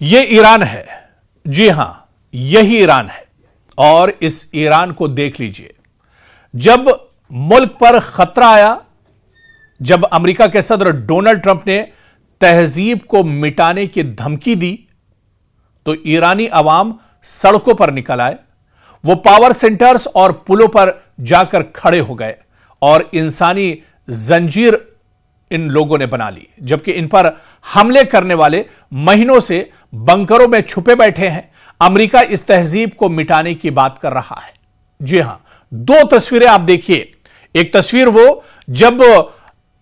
ये ईरान है। जी हां, यही ईरान है। और इस ईरान को देख लीजिए, जब मुल्क पर खतरा आया, जब अमेरिका के सदर डोनाल्ड ट्रंप ने तहजीब को मिटाने की धमकी दी, तो ईरानी अवाम सड़कों पर निकल आए। वो पावर सेंटर्स और पुलों पर जाकर खड़े हो गए और इंसानी जंजीर इन लोगों ने बना ली, जबकि इन पर हमले करने वाले महीनों से बंकरों में छुपे बैठे हैं। अमेरिका इस तहजीब को मिटाने की बात कर रहा है। जी हां, दो तस्वीरें आप देखिए। एक तस्वीर वो जब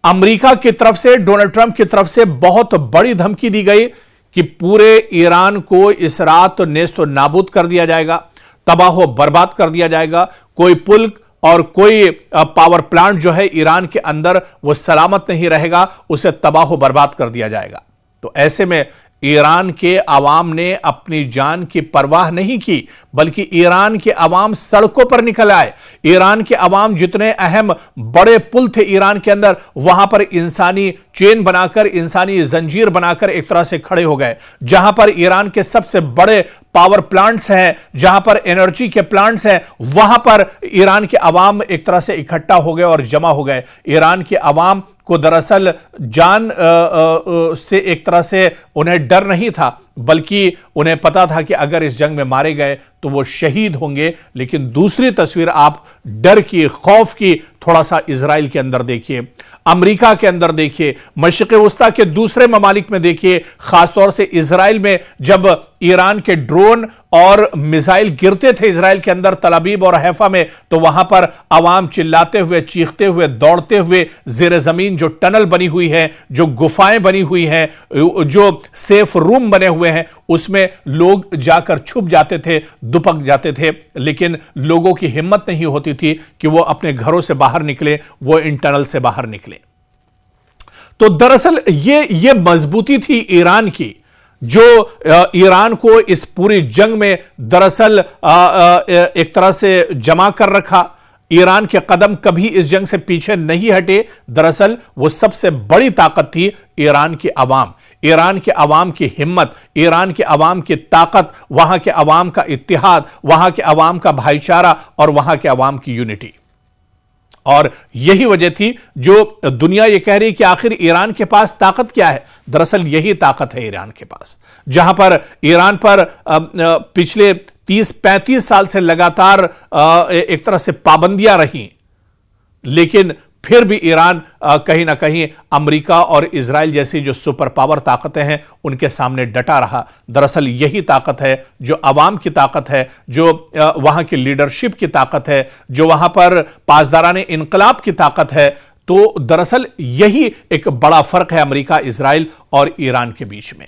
अमेरिका की तरफ से, डोनाल्ड ट्रंप की तरफ से बहुत बड़ी धमकी दी गई कि पूरे ईरान को इस रात नेस्तो नाबूद कर दिया जाएगा, तबाह बर्बाद कर दिया जाएगा, कोई पुल और कोई पावर प्लांट जो है ईरान के अंदर वो सलामत नहीं रहेगा, उसे तबाह बर्बाद कर दिया जाएगा। तो ऐसे में ईरान के अवाम ने अपनी जान की परवाह नहीं की, बल्कि ईरान के अवाम सड़कों पर निकल आए। ईरान के अवाम जितने अहम बड़े पुल थे ईरान के अंदर, वहां पर इंसानी चेन बनाकर, इंसानी जंजीर बनाकर एक तरह से खड़े हो गए। जहां पर ईरान के सबसे बड़े पावर प्लांट्स हैं, जहां पर एनर्जी के प्लांट्स हैं, वहां पर ईरान के अवाम एक तरह से इकट्ठा हो गए और जमा हो गए। ईरान के अवाम को दरअसल जान से एक तरह से उन्हें डर नहीं था, बल्कि उन्हें पता था कि अगर इस जंग में मारे गए तो वो शहीद होंगे। लेकिन दूसरी तस्वीर आप डर की, खौफ की थोड़ा सा इजराइल के अंदर देखिए, अमेरिका के अंदर देखिए, मशरिक़ वस्ता के दूसरे ममालिक में देखिए, खासतौर से इजराइल में जब ईरान के ड्रोन और मिसाइल गिरते थे इजराइल के अंदर, तल अबीब और हैफा में, तो वहां पर अवाम चिल्लाते हुए, चीखते हुए, दौड़ते हुए, जेर जमीन जो टनल बनी हुई है, जो गुफाएं बनी हुई हैं, जो सेफ रूम बने हुए हैं, उसमें लोग जाकर छुप जाते थे, दुपक जाते थे। लेकिन लोगों की हिम्मत नहीं होती थी कि वो अपने घरों से बाहर निकले, वो इन टनल से बाहर निकले। तो दरअसल ये मजबूती थी ईरान की, जो ईरान को इस पूरी जंग में दरअसल एक तरह से जमा कर रखा। ईरान के कदम कभी इस जंग से पीछे नहीं हटे। दरअसल वो सबसे बड़ी ताकत थी ईरान की अवाम, ईरान के अवाम की हिम्मत, ईरान के अवाम की ताकत, वहां के अवाम का इत्तेहाद, वहां के अवाम का भाईचारा और वहां के अवाम की यूनिटी। और यही वजह थी जो दुनिया ये कह रही है कि आखिर ईरान के पास ताकत क्या है। दरअसल यही ताकत है ईरान के पास, जहां पर ईरान पर पिछले 30-35 साल से लगातार एक तरह से पाबंदियां रही, लेकिन फिर भी ईरान कहीं ना कहीं अमेरिका और इजराइल जैसी जो सुपर पावर ताकतें हैं उनके सामने डटा रहा। दरअसल यही ताकत है जो अवाम की ताकत है, जो वहां की लीडरशिप की ताकत है, जो वहां पर पासदाराने इनकलाब की ताकत है। तो दरअसल यही एक बड़ा फर्क है अमेरिका, इजराइल और ईरान के बीच में।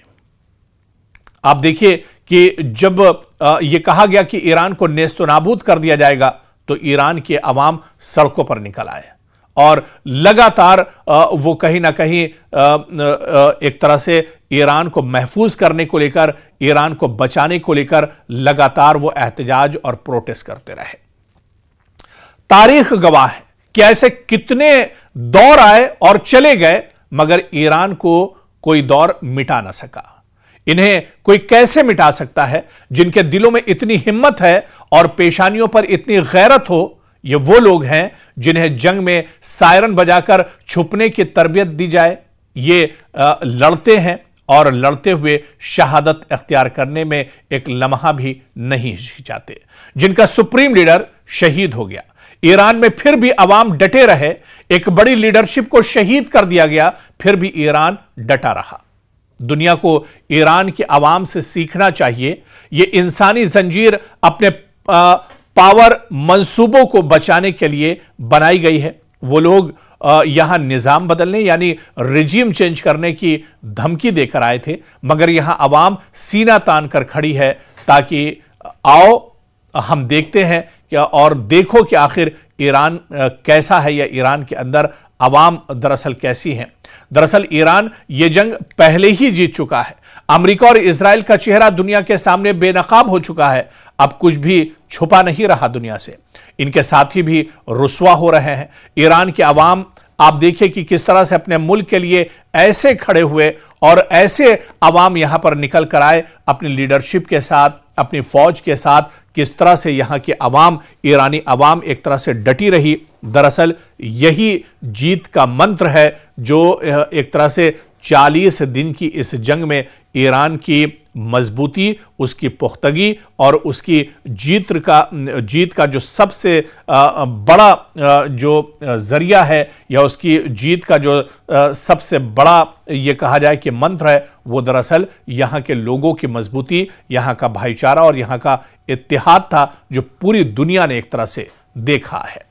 आप देखिए कि जब यह कहा गया कि ईरान को नेस्तो नाबूद कर दिया जाएगा, तो ईरान के अवाम सड़कों पर निकल आए और लगातार वो कहीं ना कहीं एक तरह से ईरान को महफूज करने को लेकर, ईरान को बचाने को लेकर लगातार वो एहतजाज और प्रोटेस्ट करते रहे। तारीख गवाह है कि ऐसे कितने दौर आए और चले गए, मगर ईरान को कोई दौर मिटा ना सका। इन्हें कोई कैसे मिटा सकता है जिनके दिलों में इतनी हिम्मत है और पेशानियों पर इतनी गैरत हो। ये वो लोग हैं जिन्हें जंग में सायरन बजाकर छुपने की तरबियत दी जाए। ये लड़ते हैं और लड़ते हुए शहादत अख्तियार करने में एक लम्हा भी नहीं हिचकिचाते। जिनका सुप्रीम लीडर शहीद हो गया, ईरान में फिर भी अवाम डटे रहे, एक बड़ी लीडरशिप को शहीद कर दिया गया, फिर भी ईरान डटा रहा। दुनिया को ईरान के अवाम से सीखना चाहिए। ये इंसानी जंजीर अपने पावर मंसूबों को बचाने के लिए बनाई गई है। वो लोग यहां निजाम बदलने यानी रिजीम चेंज करने की धमकी देकर आए थे, मगर यहां अवाम सीना तान कर खड़ी है ताकि आओ हम देखते हैं क्या, और देखो कि आखिर ईरान कैसा है या ईरान के अंदर अवाम दरअसल कैसी है। दरअसल ईरान ये जंग पहले ही जीत चुका है। अमेरिका और इजराइल का चेहरा दुनिया के सामने बेनकाब हो चुका है। अब कुछ भी छुपा नहीं रहा दुनिया से। इनके साथी भी रुस्वा हो रहे हैं। ईरान के अवाम आप देखिए कि किस तरह से अपने मुल्क के लिए ऐसे खड़े हुए और ऐसे अवाम यहां पर निकल कर आए अपनी लीडरशिप के साथ, अपनी फौज के साथ, किस तरह से यहां की अवाम, ईरानी अवाम एक तरह से डटी रही। दरअसल यही जीत का मंत्र है जो एक तरह से 40 दिन की इस जंग में ईरान की मजबूती, उसकी पुख्तगी और उसकी जीत का जो सबसे बड़ा जो जरिया है, या उसकी जीत का जो सबसे बड़ा ये कहा जाए कि मंत्र है, वो दरअसल यहां के लोगों की मजबूती, यहां का भाईचारा और यहां का इत्तेहाद था, जो पूरी दुनिया ने एक तरह से देखा है।